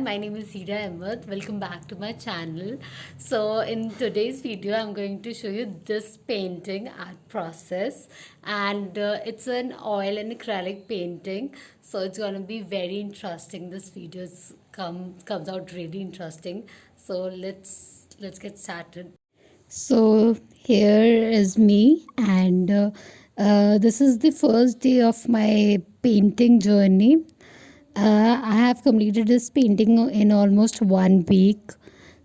my name is Hira Ahmed. Welcome back to my channel. So in today's video, I'm going to show you this painting art process, and it's an oil and acrylic painting. So it's going to be very interesting. This video comes out really interesting. So let's get started. So here is me, and this is the first day of my painting journey. I have completed this painting in almost 1 week.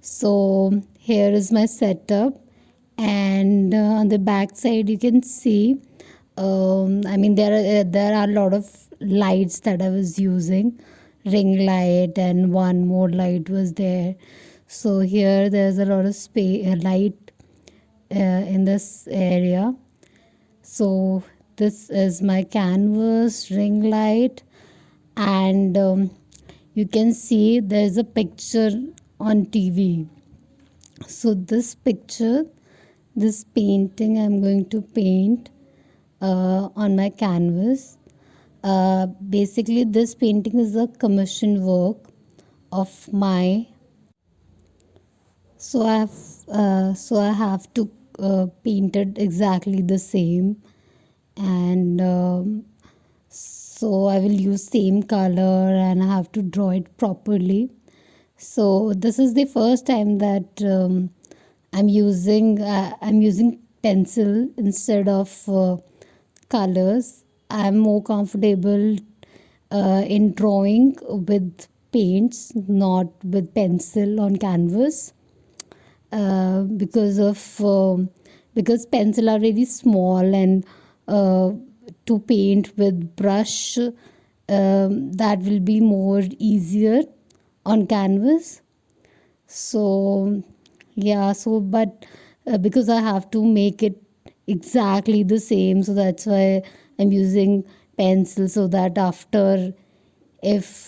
So here is my setup, and on the back side you can see. There are a lot of lights that I was using, ring light, and one more light was there. So here there's a lot of light in this area. So this is my canvas, ring light, and you can see there's a picture on TV. So this painting I'm going to paint on my canvas. Basically this painting is a commission work of my. So I have to paint it exactly the same, and so I will use same color, and I have to draw it properly. So this is the first time that I'm using pencil instead of colors. I'm more comfortable in drawing with paints, not with pencil on canvas, because pencil are very small, and to paint with brush, that will be more easier on canvas. So yeah, but because I have to make it exactly the same, so that's why I'm using pencil, so that after, if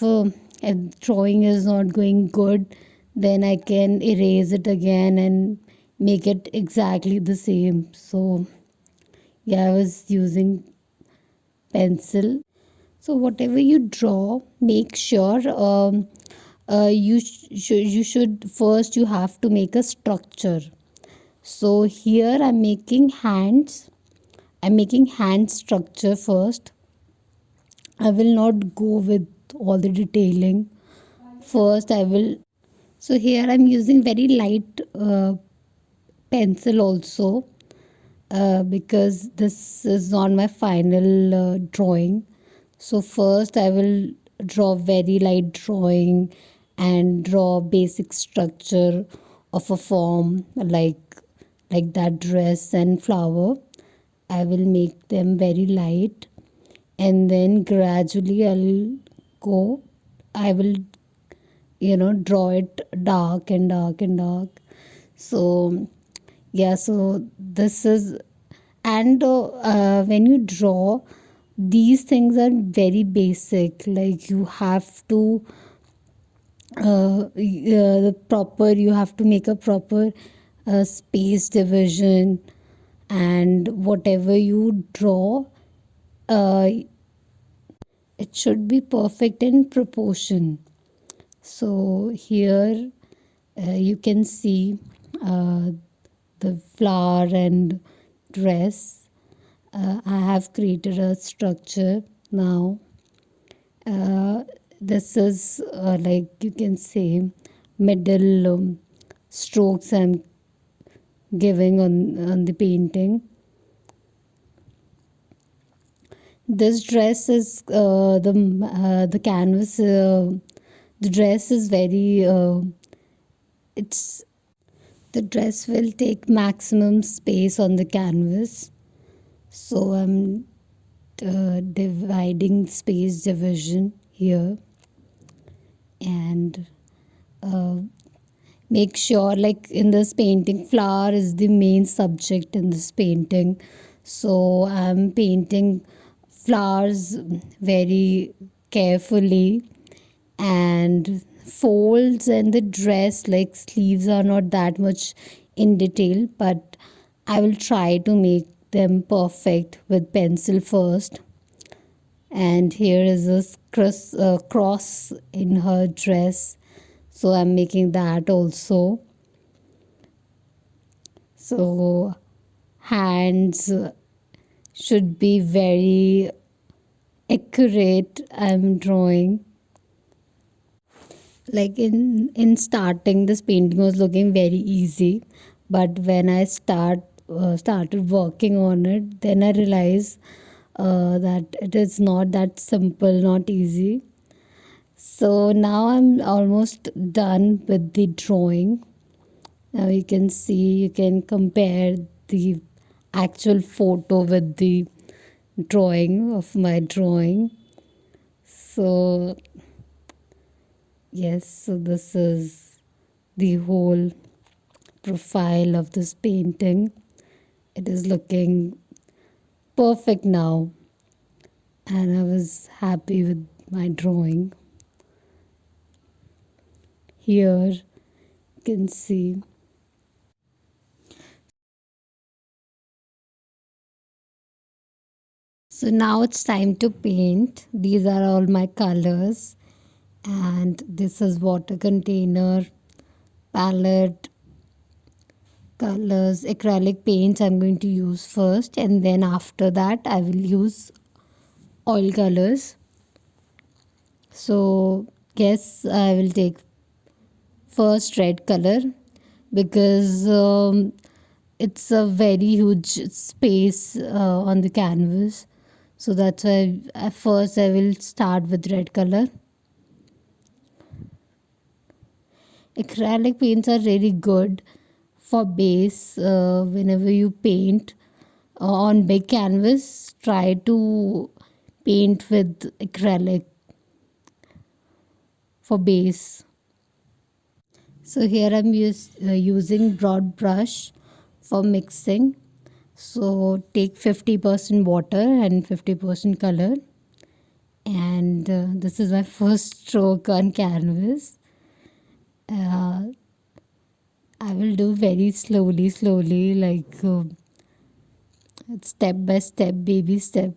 drawing is not going good, then I can erase it again and make it exactly the same. So yeah, I was using pencil. So whatever you draw, make sure you should first, you have to make a structure. So here I'm making hands. I'm making hand structure first. I will not go with all the detailing. First I will. So here I'm using very light pencil also, because this is on my final drawing. So first I will draw very light drawing and draw basic structure of a form, like that dress and flower. I will make them very light, and then gradually I will draw it dark and dark and dark. So yeah, so this is. And when you draw, these things are very basic, like you have to the proper you have to make a proper space division, and whatever you draw, uh, it should be perfect in proportion. So here you can see uh, the flower and dress. I have created a structure now. This is like you can say middle strokes I'm giving on the painting. This dress is the canvas. The dress is very. It's The dress will take maximum space on the canvas. So I'm dividing space division here, and uh, make sure, like in this painting, flower is the main subject in this painting. So I'm painting flowers very carefully, and folds and the dress, like sleeves, are not that much in detail, but I will try to make them perfect with pencil first. And here is a cross in her dress. so I'm making that also. So hands should be very accurate. I'm drawing. Like in starting, this painting was looking very easy, but when I started working on it, then I realized that it is not that simple, not easy. So now I'm almost done with the drawing. Now you can see, you can compare the actual photo with the drawing of my drawing. So yes, so this is the whole profile of this painting. It is looking perfect now, and I was happy with my drawing. Here you can see. So now it's time to paint. These are all my colors, and this is water container, palette, colors, acrylic paints I'm going to use first, and then after that I will use oil colors. So yes, I will take first red color because it's a very huge space on the canvas. So that's why at first I will start with red color. Acrylic paints are really good for base. Whenever you paint on big canvas, try to paint with acrylic for base. So here I'm using broad brush for mixing. So take 50% water and 50% color, and this is my first stroke on canvas. uh, I will do very slowly, like step by step, baby step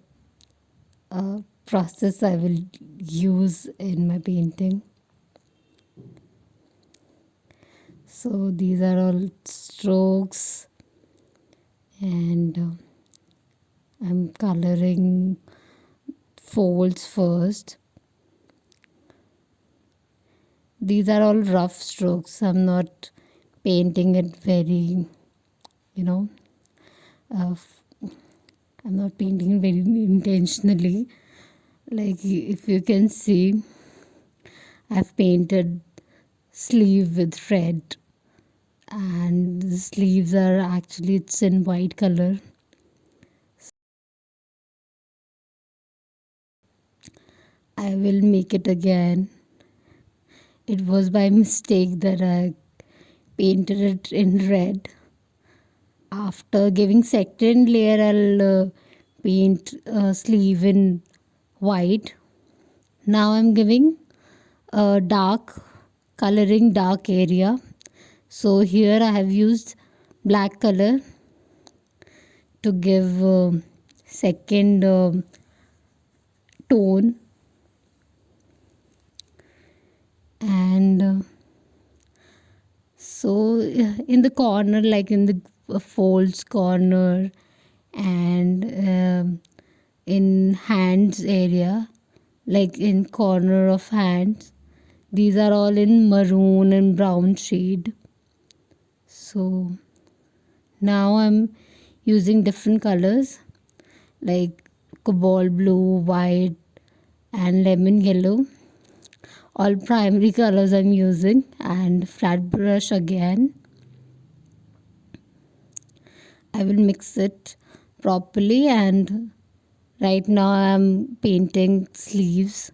process I will use in my painting. So these are all strokes, and I'm coloring folds first. These are all rough strokes. I'm not painting it very, you know, uh, I'm not painting it very intentionally. Like if you can see, I've painted sleeve with red, and the sleeves are actually, it's in white color. I will make it again. It was by mistake that I painted it in red. After giving second layer, I'll paint sleeve in white. Now I'm giving a dark, coloring dark area. So here I have used black color to give second tone, and so in the corner, like in the folds corner, and in hands area, like in corner of hands, these are all in maroon and brown shade. So now I'm using different colors like cobalt blue, white, and lemon yellow. All primary colors I'm using, and flat brush again. I will mix it properly, and right now I'm painting sleeves.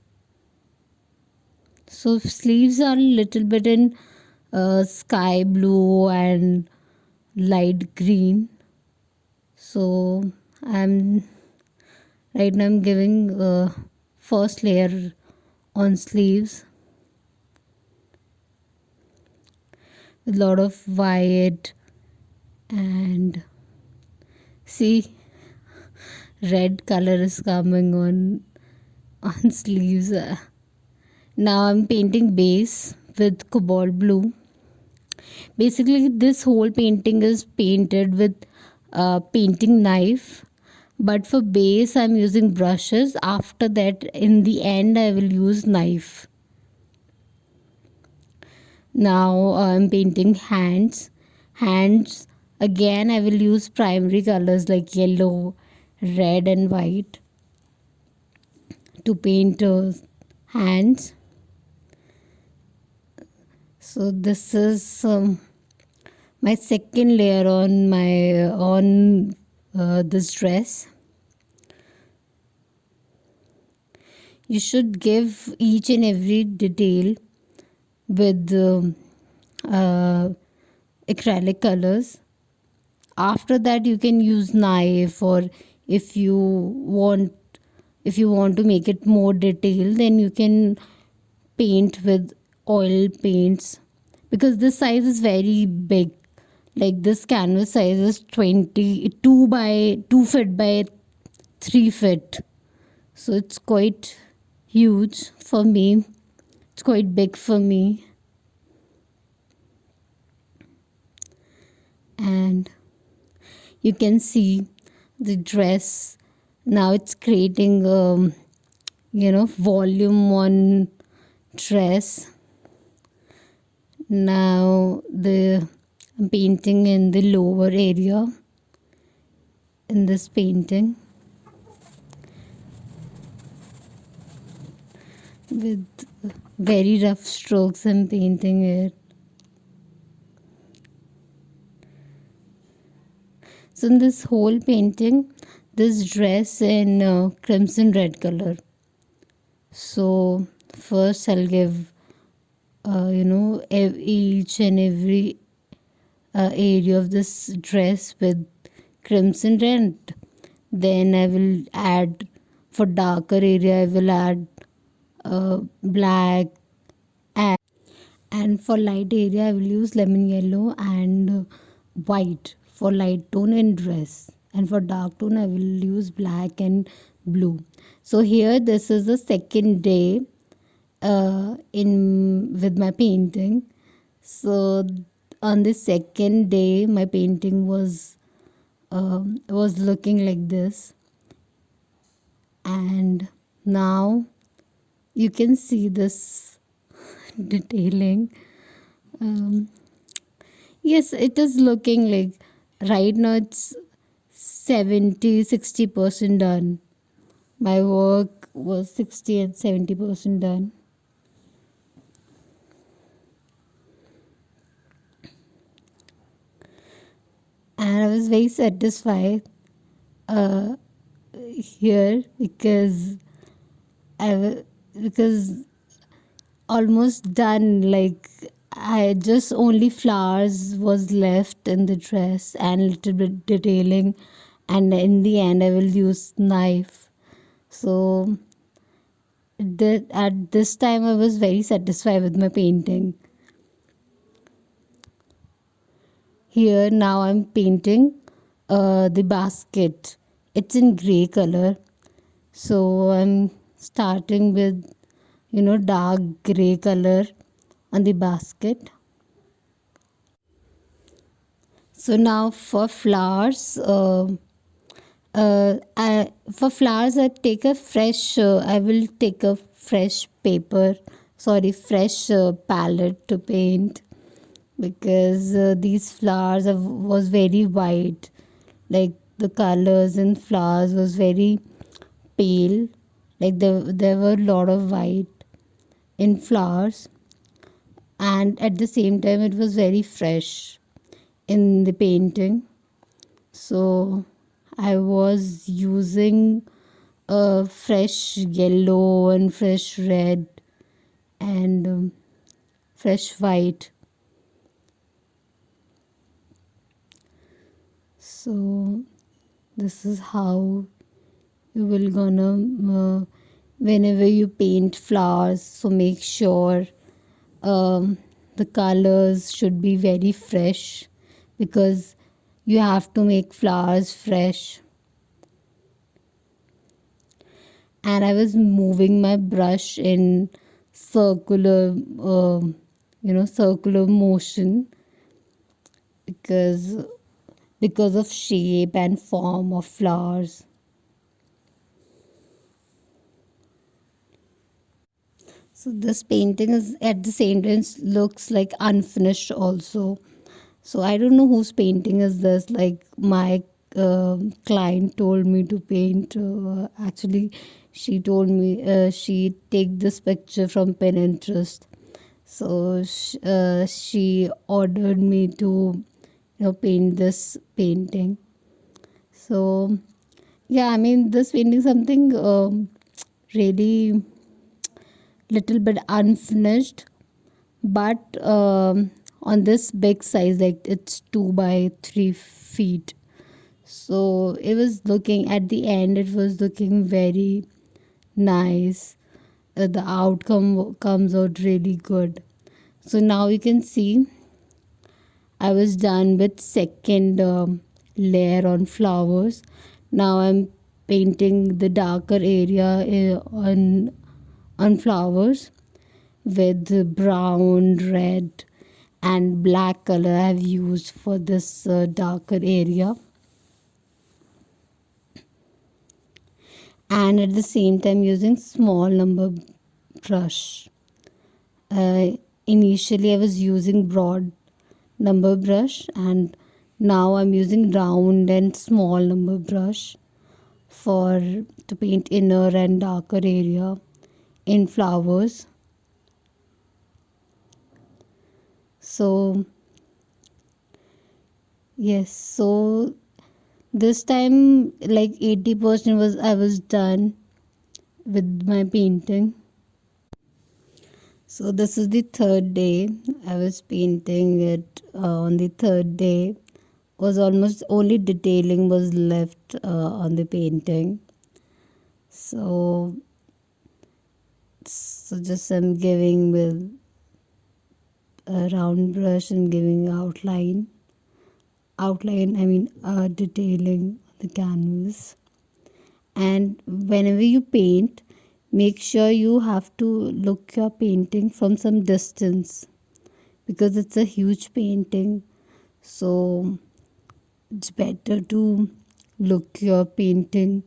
So sleeves are a little bit in sky blue and light green. So I'm right now I'm giving first layer on sleeves with a lot of white, and see, red color is coming on sleeves. Now I'm painting base with cobalt blue. Basically, this whole painting is painted with painting knife, but for base I'm using brushes. After that, in the end, I will use knife. Now I'm painting hands. Again, I will use primary colors like yellow, red and white to paint hands. So this is my second layer on this dress. You should give each and every detail with uh, acrylic colors. After that, you can use knife, or if you want if you want to make it more detailed, then you can paint with oil paints, because this size is very big. Like this canvas size is 22 by 2 feet by 3 feet, so it's quite huge for me. It's quite big for me. And you can see the dress now. It's creating volume on dress. Now the I'm painting in the lower area in this painting with very rough strokes. I'm painting it. So in this whole painting, this dress in crimson red color. So first I'll give each and every area of this dress with crimson red. Then I will add, for darker area I will add black, and for light area I will use lemon yellow and white for light tone in dress, and for dark tone I will use black and blue. So here this is the second day in with my painting. So on the second day my painting was looking like this, and now you can see this detailing. um, yes, it is looking like, right now it's 70-60% done. My work was 60 and 70% done. And I was very satisfied uh, here, because because almost done. Like, I just only flowers was left in the dress and little bit detailing, and in the end I will use knife. So at this time I was very satisfied with my painting. Here now I'm painting the basket. It's in gray color. So I'm starting with dark gray color on the basket. So now for flowers, for flowers I will take a fresh paper, sorry, fresh palette to paint, because these flowers was very white. Like, the colors in flowers was very pale. Like, there were a lot of white in flowers, and at the same time it was very fresh in the painting. So I was using a fresh yellow and fresh red and fresh white. So this is how you will gonna whenever you paint flowers, so make sure um, the colors should be very fresh, because you have to make flowers fresh. And I was moving my brush in circular circular motion, because of shape and form of flowers. So this painting is at the same time looks like unfinished also. So I don't know whose painting is this. Like my client told me to paint. Actually, she told me she take this picture from Pinterest. So she ordered me to paint this painting. So yeah, I mean this painting something really little bit unfinished, but on this big size, like it's 2 by 3 feet. So it was looking at the end, it was looking very nice. The outcome comes out really good. So now you can see I was done with second layer on flowers. Now I'm painting the darker area on flowers with brown, red, and black color I've used for this darker area. And at the same time using small number brush. Uh, Initially I was using broad number brush, and now I'm using round and small number brush for to paint inner and darker area in flowers. So yes, so this time like 80% was I was done with my painting. So this is the third day. I was painting it. On the third day was almost only detailing was left on the painting. So just I'm giving with a round brush and giving outline, I mean detailing the canvas. And whenever you paint, make sure you have to look your painting from some distance, because it's a huge painting. So it's better to look your painting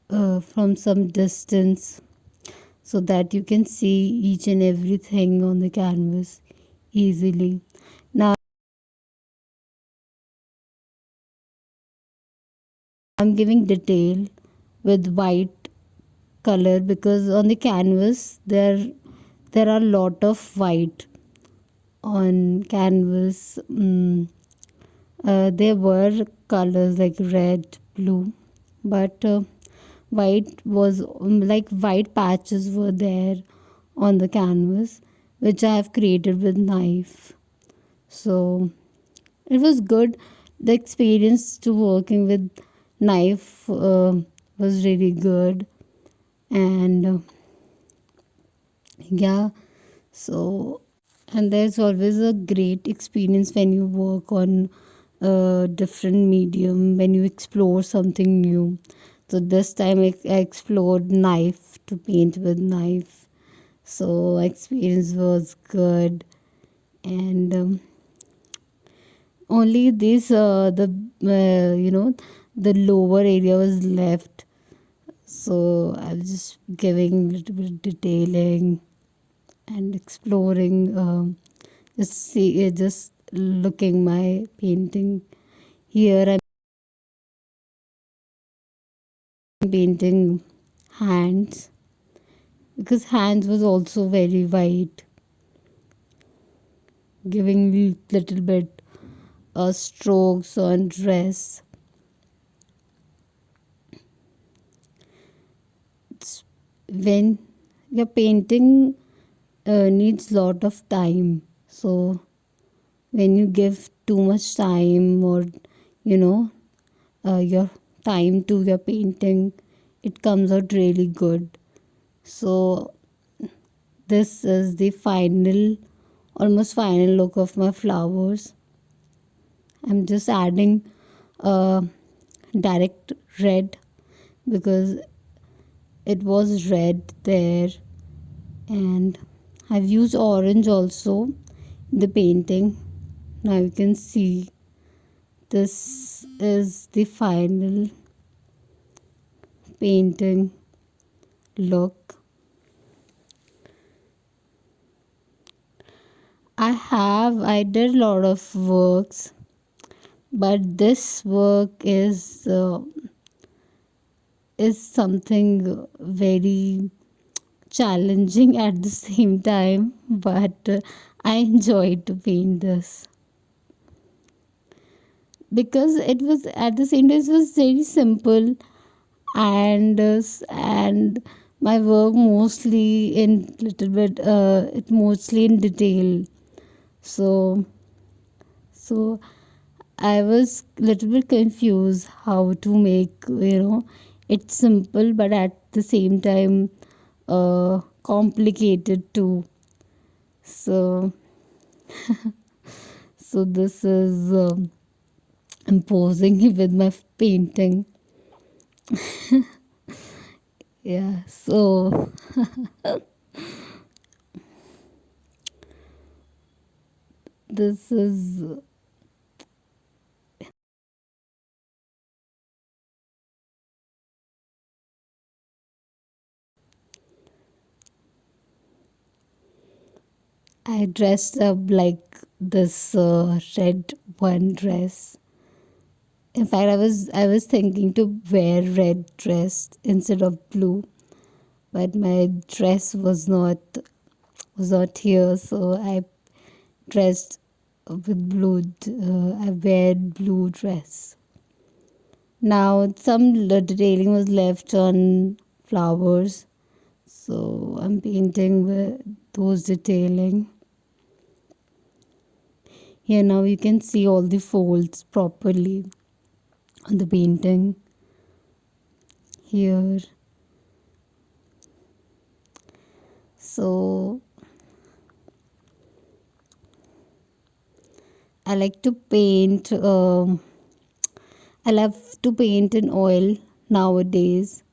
from some distance, so that you can see each and everything on the canvas easily. Now I'm giving detail with white color, because on the canvas there are a lot of white on canvas. There were colors like red, blue, but white was like white patches were there on the canvas, which I have created with knife. So it was good. The experience to working with knife was really good. And yeah, so and there's always a great experience when you work on a different medium, when you explore something new. So this time I explored knife, to paint with knife. So experience was good. And only this the the lower area was left. So I was just giving little bit of detailing and exploring, just looking my painting. Here I'm painting hands, because hands was also very white, giving little bit strokes on dress. It's when your painting needs lot of time. So when you give too much time, or you know your time to your painting, it comes out really good. So this is the final, almost final look of my flowers. I'm just adding direct red, because it was red there. And I've used orange also, the painting. Now you can see this is the final painting look. I did a lot of works, but this work is something very challenging at the same time, but I enjoyed to paint this because it was at the same time it was very simple, and my work mostly in little bit it mostly in detail. So so I was little bit confused how to make, it's simple but at the same time complicated too. So this is imposing with my painting. Yeah. So this is I dressed up like this red one dress. In fact, I was thinking to wear red dress instead of blue, but my dress was not here, so I dressed with blue. I wear blue dress. Now some detailing was left on flowers, so I'm painting with those detailing. Here now you can see all the folds properly on the painting. Here, so I like to paint. I love to paint in oil nowadays.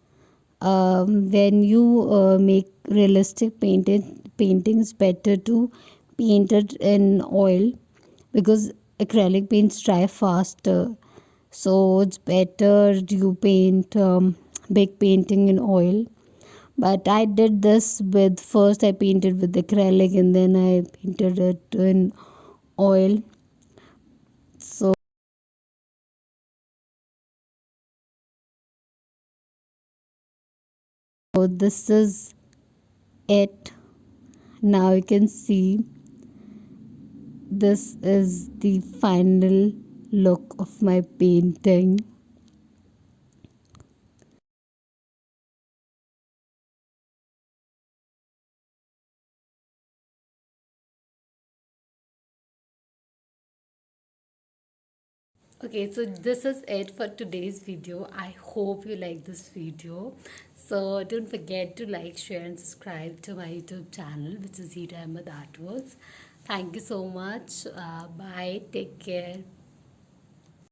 When you make realistic paintings, better to paint it in oil because acrylic paints dry faster. So it's better you paint big painting in oil. But I did this with first I painted with acrylic and then I painted it in oil. So this is it. Now you can see this is the final look of my painting. Okay, so this is it for today's video. I hope you like this video. So don't forget to like, share, and subscribe to my YouTube channel, which is Hira Ahmed Artworks. Thank you so much. Bye. Take care.